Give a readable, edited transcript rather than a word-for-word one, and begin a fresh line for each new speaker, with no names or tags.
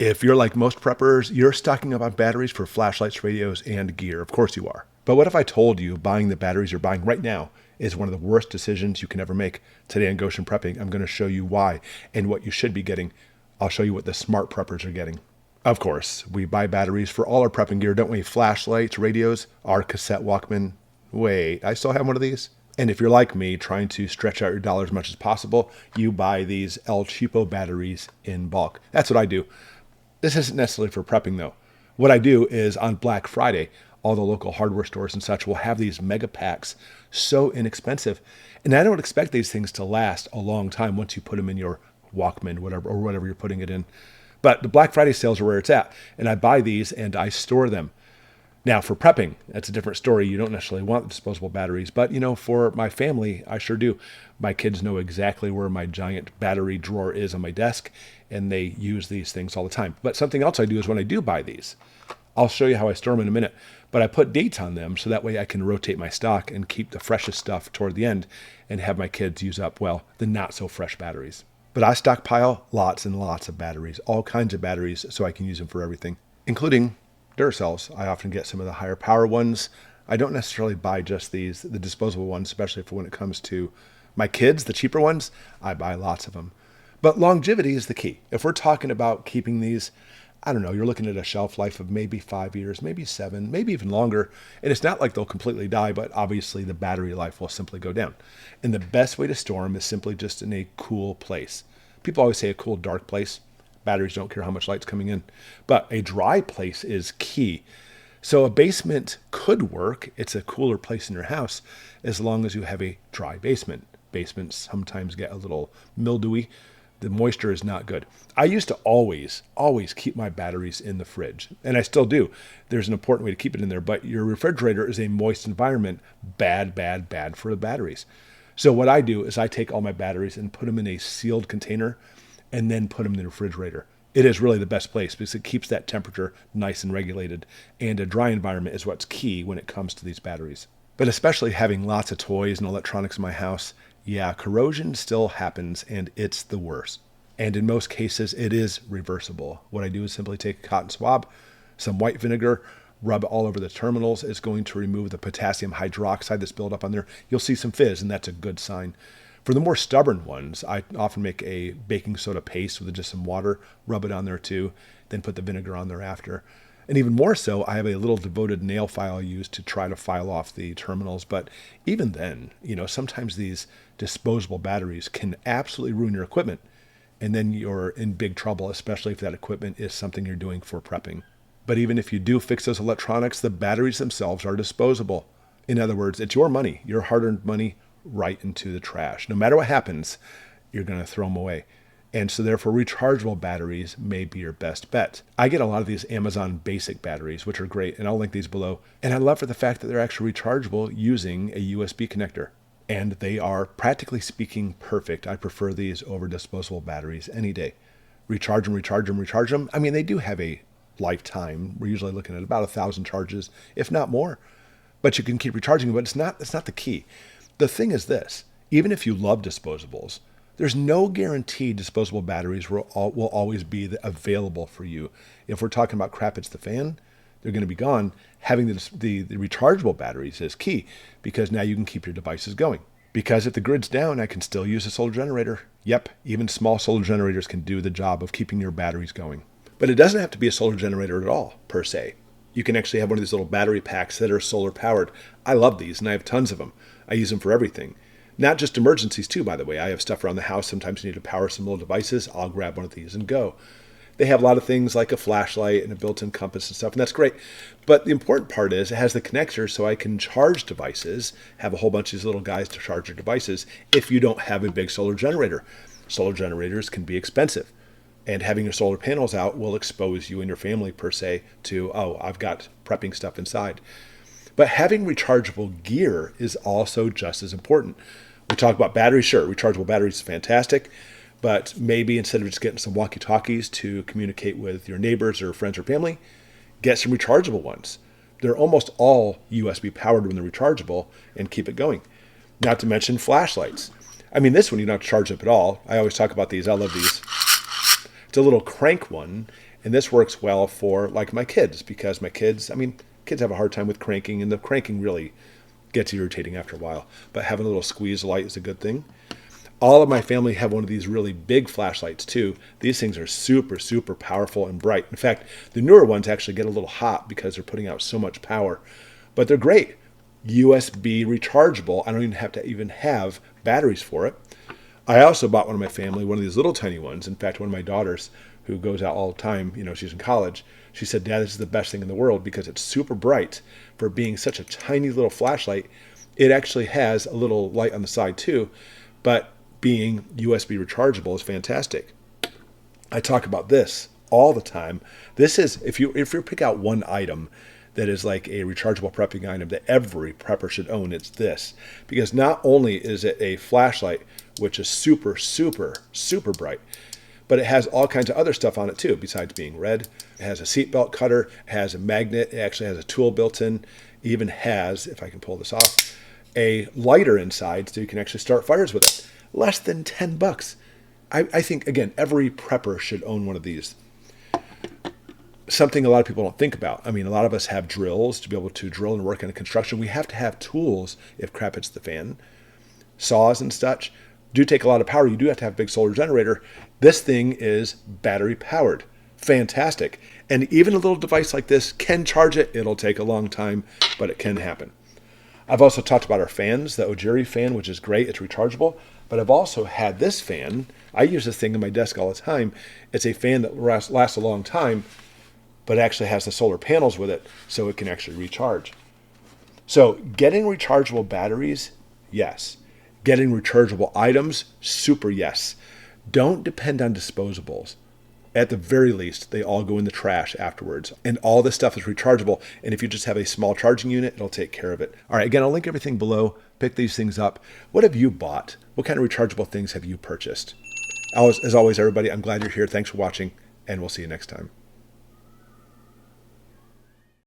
If you're like most preppers, you're stocking up on batteries for flashlights, radios, and gear. Of course you are. But what if I told you buying the batteries you're buying right now is one of the worst decisions you can ever make? Today on Goshen Prepping, I'm going to show you why and what you should be getting. I'll show you what the smart preppers are getting. Of course, we buy batteries for all our prepping gear, don't we? Flashlights, radios, our cassette Walkman. Wait, I still have one of these? And if you're like me, trying to stretch out your dollar as much as possible, you buy these El Cheapo batteries in bulk. That's what I do. This isn't necessarily for prepping though. What I do is on Black Friday, all the local hardware stores and such will have these mega packs so inexpensive. And I don't expect these things to last a long time once you put them in your Walkman, whatever you're putting it in. But the Black Friday sales are where it's at. And I buy these and I store them. Now, for prepping, that's a different story. You don't necessarily want disposable batteries, but for my family, I sure do. My kids know exactly where my giant battery drawer is on my desk, and they use these things all the time. But something else I do is when I do buy these, I'll show you how I store them in a minute, but I put dates on them so that way I can rotate my stock and keep the freshest stuff toward the end and have my kids use up, the not so fresh batteries. But I stockpile lots and lots of batteries, all kinds of batteries, so I can use them for everything, including Duracells. I often get some of the higher power ones. I don't necessarily buy just the disposable ones, especially for when it comes to my kids, the cheaper ones. I buy lots of them. But longevity is the key. If we're talking about keeping these, I don't know, you're looking at a shelf life of maybe 5 years, maybe 7, maybe even longer. And it's not like they'll completely die, but obviously the battery life will simply go down. And the best way to store them is simply just in a cool place. People always say a cool, dark place. Batteries don't care how much light's coming in. But a dry place is key. So a basement could work. It's a cooler place in your house as long as you have a dry basement. Basements sometimes get a little mildewy. The moisture is not good. I used to always keep my batteries in the fridge, and I still do. There's an important way to keep it in there, but your refrigerator is a moist environment. Bad for the batteries. So what I do is I take all my batteries and put them in a sealed container and then put them in the refrigerator. It is really the best place because it keeps that temperature nice and regulated, and a dry environment is what's key when it comes to these batteries. But especially having lots of toys and electronics in my house, corrosion still happens, and it's the worst. And in most cases, it is reversible. What I do is simply take a cotton swab, some white vinegar, rub it all over the terminals. It's going to remove the potassium hydroxide that's built up on there. You'll see some fizz, and that's a good sign. For the more stubborn ones, I often make a baking soda paste with just some water, rub it on there too, then put the vinegar on there after. And even more so, I have a little devoted nail file I use to try to file off the terminals. But even then, sometimes these disposable batteries can absolutely ruin your equipment. And then you're in big trouble, especially if that equipment is something you're doing for prepping. But even if you do fix those electronics, the batteries themselves are disposable. In other words, it's your money, your hard-earned money, right into the trash. No matter what happens, you're going to throw them away. And so therefore, rechargeable batteries may be your best bet. I get a lot of these Amazon basic batteries, which are great, and I'll link these below. And I love for the fact that they're actually rechargeable using a USB connector. And they are, practically speaking, perfect. I prefer these over disposable batteries any day. Recharge them. I mean, they do have a lifetime. We're usually looking at about 1,000 charges, if not more. But you can keep recharging them, but it's not the key. The thing is this, even if you love disposables, there's no guarantee disposable batteries will always be available for you. If we're talking about crap hits the fan, they're going to be gone. Having the rechargeable batteries is key because now you can keep your devices going. Because if the grid's down, I can still use a solar generator. Yep, even small solar generators can do the job of keeping your batteries going. But it doesn't have to be a solar generator at all, per se. You can actually have one of these little battery packs that are solar powered. I love these, and I have tons of them. I use them for everything. Not just emergencies too, by the way. I have stuff around the house. Sometimes you need to power some little devices. I'll grab one of these and go. They have a lot of things like a flashlight and a built-in compass and stuff, and that's great. But the important part is it has the connector so I can charge devices, have a whole bunch of these little guys to charge your devices if you don't have a big solar generator. Solar generators can be expensive. And having your solar panels out will expose you and your family, per se, to, I've got prepping stuff inside. But having rechargeable gear is also just as important. We talk about batteries, sure, rechargeable batteries is fantastic, but maybe instead of just getting some walkie-talkies to communicate with your neighbors or friends or family, get some rechargeable ones. They're almost all USB powered when they're rechargeable and keep it going. Not to mention flashlights. I mean, this one you don't have to charge up at all. I always talk about these. I love these. It's a little crank one, and this works well for like my kids, because my kids, I mean, kids have a hard time with cranking, and the cranking really gets irritating after a while. But having a little squeeze light is a good thing. All of my family have one of these really big flashlights too. These things are super, super powerful and bright. In fact, the newer ones actually get a little hot because they're putting out so much power. But they're great. USB rechargeable. I don't even have batteries for it. I also bought one of my family, one of these little tiny ones. In fact, one of my daughters, who goes out all the time, she's in college, she said, "Dad, this is the best thing in the world because it's super bright for being such a tiny little flashlight. It actually has a little light on the side too, but being USB rechargeable is fantastic." I talk about this all the time. This is, if you pick out one item that is like a rechargeable prepping item that every prepper should own, it's this. Because not only is it a flashlight, which is super, super, super bright, but it has all kinds of other stuff on it too, besides being red. It has a seatbelt cutter, it has a magnet, it actually has a tool built in, it even has, if I can pull this off, a lighter inside so you can actually start fires with it. Less than $10. I think, again, every prepper should own one of these. Something a lot of people don't think about. I mean, a lot of us have drills to be able to drill and work in construction. We have to have tools if crap hits the fan. Saws and such do take a lot of power. You do have to have a big solar generator. This thing is battery powered. Fantastic. And even a little device like this can charge it. It'll take a long time, but it can happen. I've also talked about our fans, the Ogery fan, which is great. It's rechargeable. But I've also had this fan. I use this thing in my desk all the time. It's a fan that lasts a long time, but actually has the solar panels with it, so it can actually recharge. So getting rechargeable batteries, yes. Getting rechargeable items, super yes. Don't depend on disposables. At the very least, they all go in the trash afterwards. And all this stuff is rechargeable. And if you just have a small charging unit, it'll take care of it. All right, again, I'll link everything below. Pick these things up. What have you bought? What kind of rechargeable things have you purchased? As always, everybody, I'm glad you're here. Thanks for watching, and we'll see you next time.